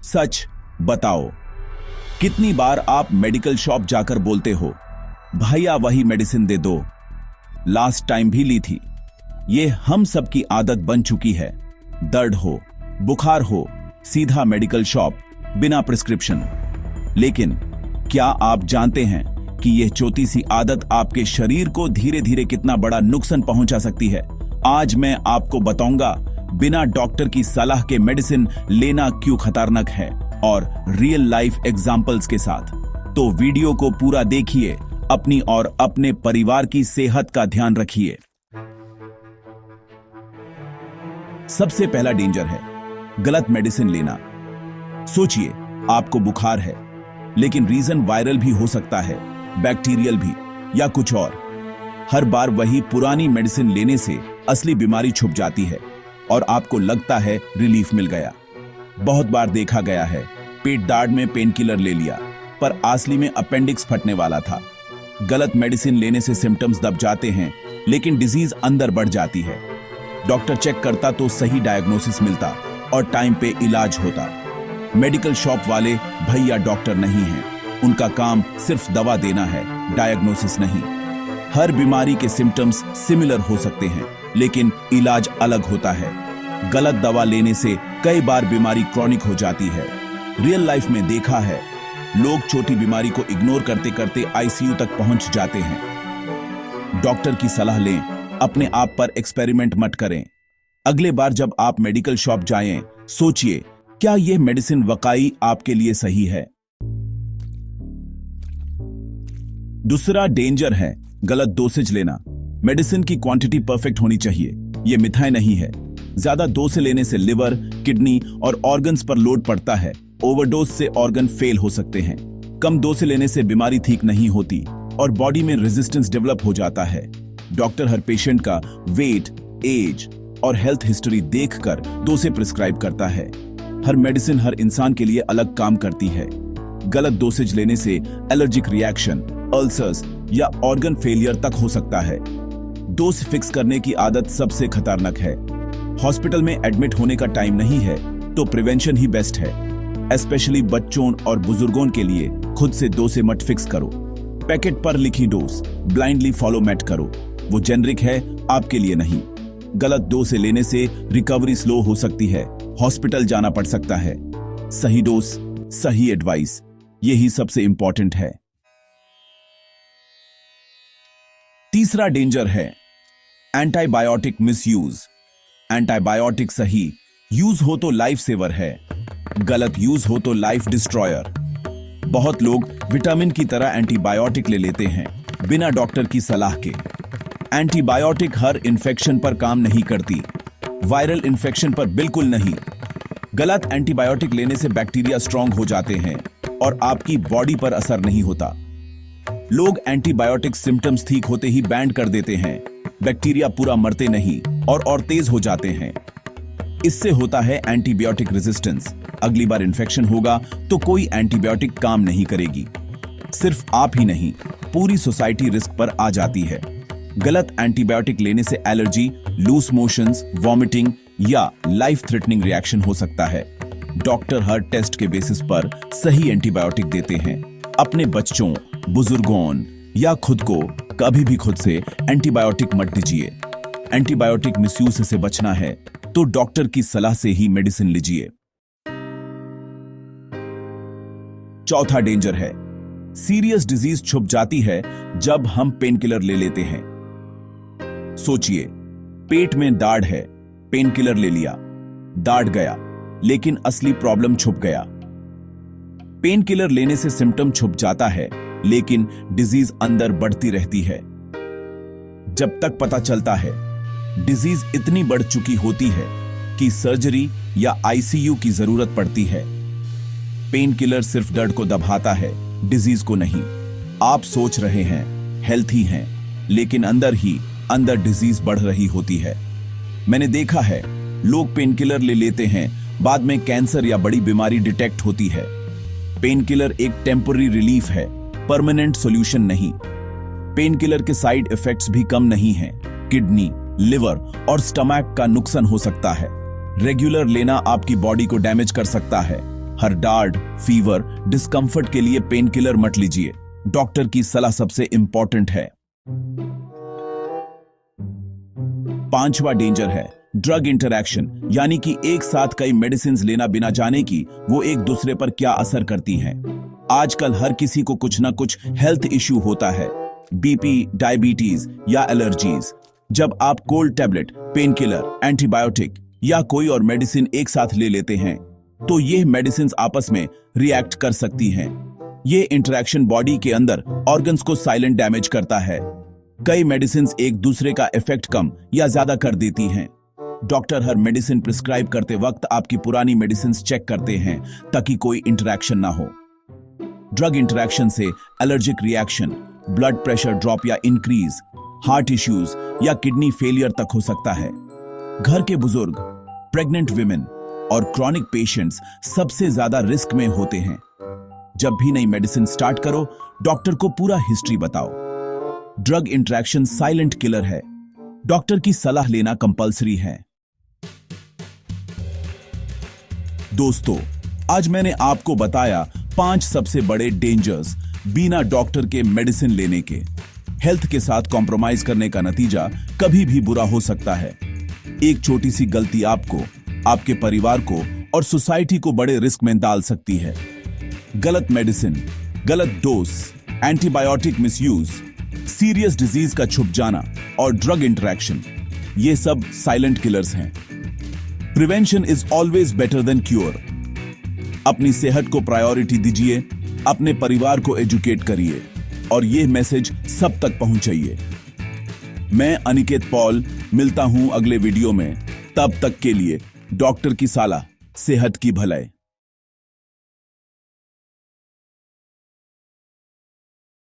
सच बताओ, कितनी बार आप मेडिकल शॉप जाकर बोलते हो, भैया वही मेडिसिन दे दो, लास्ट टाइम भी ली थी। ये हम सबकी आदत बन चुकी है। दर्द हो, बुखार हो, सीधा मेडिकल शॉप, बिना प्रिस्क्रिप्शन। लेकिन क्या आप जानते हैं कि यह छोटी सी आदत आपके शरीर को धीरे धीरे कितना बड़ा नुकसान पहुंचा सकती है? आज मैं आपको बताऊंगा बिना डॉक्टर की सलाह के मेडिसिन लेना क्यों खतरनाक है, और रियल लाइफ एग्जांपल्स के साथ। तो वीडियो को पूरा देखिए, अपनी और अपने परिवार की सेहत का ध्यान रखिए। सबसे पहला डेंजर है गलत मेडिसिन लेना। सोचिए, आपको बुखार है, लेकिन रीजन वायरल भी हो सकता है, बैक्टीरियल भी, या कुछ और। हर बार वही पुरानी मेडिसिन लेने से असली बीमारी छुप जाती है और आपको लगता है रिलीफ मिल गया। बहुत बार देखा गया है, पेट दर्द में पेन किलर ले लिया, पर असली में अपेंडिक्स फटने वाला था। गलत मेडिसिन लेने से सिम्टम्स दब जाते हैं, लेकिन डिजीज अंदर बढ़ जाती है। डॉक्टर चेक करता तो सही डायग्नोसिस मिलता और टाइम पे इलाज होता। मेडिकल शॉप वाले भैया डॉक्टर नहीं हैं, उनका काम सिर्फ दवा देना है, डायग्नोसिस नहीं। हर बीमारी के सिम्टम्स सिमिलर हो सकते हैं, लेकिन इलाज अलग होता है। गलत दवा लेने से कई बार बीमारी क्रॉनिक हो जाती है। रियल लाइफ में देखा है, लोग छोटी बीमारी को इग्नोर करते करते आईसीयू तक पहुंच जाते हैं। डॉक्टर की सलाह लें, अपने आप पर एक्सपेरिमेंट मत करें। अगले बार जब आप मेडिकल शॉप जाएं, सोचिए, क्या यह मेडिसिन वाकई आपके लिए सही है? दूसरा डेंजर है गलत डोसेज लेना। मेडिसिन की क्वांटिटी परफेक्ट होनी चाहिए, यह मिथाई नहीं है। ज्यादा डोज से लेने से लिवर, किडनी और ऑर्गन्स पर लोड पड़ता है। ओवरडोज से ऑर्गन फेल हो सकते हैं। कम डोज से लेने से बीमारी ठीक नहीं होती और बॉडी में रेजिस्टेंस डेवलप हो जाता है। डॉक्टर हर पेशेंट का वेट, एज और हेल्थ हिस्ट्री देखकर डोसेज प्रिस्क्राइब करता है। हर मेडिसिन हर इंसान के लिए अलग काम करती है। गलत डोसेज लेने से एलर्जिक रिएक्शन, अल्सर्स या ऑर्गन फेलियर तक हो सकता है। डोज फिक्स करने की आदत सबसे खतरनाक है। हॉस्पिटल में एडमिट होने का टाइम नहीं है, तो प्रिवेंशन ही बेस्ट है। स्पेशली बच्चों और बुजुर्गों के लिए खुद से डोसेज मत फिक्स करो। पैकेट पर लिखी डोज ब्लाइंडली फॉलो मत करो, वो जेनरिक है, आपके लिए नहीं। गलत डोज लेने से रिकवरी स्लो हो सकती है, हॉस्पिटल जाना पड़ सकता है। सही डोज, सही एडवाइस, यही सबसे इंपॉर्टेंट है। तीसरा डेंजर है एंटीबायोटिक मिसयूज। एंटीबायोटिक सही यूज हो तो लाइफ सेवर है, गलत यूज हो तो लाइफ डिस्ट्रॉयर। बहुत लोग विटामिन की तरह एंटीबायोटिक ले लेते हैं बिना डॉक्टर की सलाह के। एंटीबायोटिक हर इन्फेक्शन पर काम नहीं करती, वायरल इन्फेक्शन पर बिल्कुल नहीं। गलत एंटीबायोटिक लेने से बैक्टीरिया स्ट्रांग हो जाते हैं और आपकी बॉडी पर असर नहीं होता। लोग एंटीबायोटिक सिम्टम्स ठीक होते ही बैंड कर देते हैं। बैक्टीरिया पूरा मरते नहीं और तेज हो जाते हैं। इससे होता है एंटीबायोटिक रेजिस्टेंस। अगली बार इन्फेक्शन होगा तो कोई एंटीबायोटिक काम नहीं करेगी। सिर्फ आप ही नहीं, पूरी सोसाइटी रिस्क पर आ जाती है। गलत एंटीबायोटिक लेने से एलर्जी, लूज मोशंस, वॉमिटिंग या लाइफ थ्रेटनिंग रिएक्शन हो सकता है। डॉक्टर हर टेस्ट के बेसिस पर सही एंटीबायोटिक देते हैं। अपने बच्चों, बुजुर्गों या खुद को कभी भी खुद से एंटीबायोटिक मत दीजिए। एंटीबायोटिक मिसयूज से बचना है तो डॉक्टर की सलाह से ही मेडिसिन लीजिए। चौथा डेंजर है सीरियस डिजीज छुप जाती है जब हम पेन किलर ले लेते हैं। सोचिए, पेट में दर्द है, पेन किलर ले लिया, दर्द गया, लेकिन असली प्रॉब्लम छुप गया। पेन किलर लेने से सिम्टम छुप जाता है, लेकिन डिजीज अंदर बढ़ती रहती है। जब तक पता चलता है, डिजीज इतनी बढ़ चुकी होती है कि सर्जरी या आईसीयू की जरूरत पड़ती है। पेन किलर सिर्फ दर्द को दबाता है, डिजीज को नहीं। आप सोच रहे हैं हेल्थी हैं, लेकिन अंदर ही अंदर डिजीज बढ़ रही होती है। मैंने देखा है, लोग पेन किलर ले लेते हैं, बाद में कैंसर या बड़ी बीमारी डिटेक्ट होती है। पेन किलर एक टेम्पररी रिलीफ है, परमानेंट सॉल्यूशन नहीं। पेन किलर के साइड इफेक्ट्स भी कम नहीं हैं। किडनी, लिवर और स्टमक का नुकसान हो सकता है। रेगुलर लेना आपकी बॉडी को डैमेज कर सकता है। हर डार्ड, फीवर, डिस्कंफर्ट के लिए पेन किलर मत लीजिए। डॉक्टर की सलाह सबसे इंपॉर्टेंट है। पांचवा डेंजर है ड्रग इंटरैक्शन, यानी कि एक साथ कई मेडिसिन लेना बिना जाने कि वो एक दूसरे पर क्या असर करती हैं। आजकल हर किसी को कुछ ना कुछ हेल्थ इश्यू होता है, बीपी, डायबिटीज या एलर्जीज। जब आप cold tablet, pain killer, antibiotic या कोई और मेडिसिन एक साथ ले लेते हैं तो ये मेडिसिन आपस में रिएक्ट कर सकती हैं। ये इंटरैक्शन बॉडी के अंदर ऑर्गन्स को साइलेंट डैमेज करता है। कई मेडिसिन एक दूसरे का इफेक्ट कम या ज्यादा कर देती हैं। डॉक्टर हर मेडिसिन प्रिस्क्राइब करते वक्त आपकी पुरानी मेडिसिन चेक करते हैं ताकि कोई इंटरैक्शन ना हो। ड्रग इंटरैक्शन से allergic reaction, blood pressure drop या इंक्रीज, हार्ट इश्यूज या किडनी फेलियर तक हो सकता है। घर के बुजुर्ग, प्रेग्नेंट विमेन और क्रॉनिक पेशेंट्स सबसे ज्यादा रिस्क में होते हैं। जब भी नई मेडिसिन स्टार्ट करो, डॉक्टर को पूरा हिस्ट्री बताओ। ड्रग इंटरैक्शन साइलेंट किलर है। डॉक्टर की सलाह लेना कंपलसरी है। दोस्तों, आज मैंने आपको बताया 5 सबसे बड़े डेंजर्स बिना डॉक्टर के मेडिसिन लेने के। हेल्थ के साथ कॉम्प्रोमाइज करने का नतीजा कभी भी बुरा हो सकता है। एक छोटी सी गलती आपको, आपके परिवार को और सोसाइटी को बड़े रिस्क में डाल सकती है। गलत मेडिसिन, गलत dose, antibiotic misuse, serious disease का छुप जाना और ड्रग इंटरैक्शन, ये सब साइलेंट किलर्स हैं। Prevention is always better than cure. अपनी सेहत को प्रायोरिटी दीजिए, अपने परिवार को एजुकेट करिए और यह मैसेज सब तक पहुंचाइए। मैं अनिकेत पॉल मिलता हूं अगले वीडियो में। तब तक के लिए डॉक्टर की सलाह, सेहत की भलाई।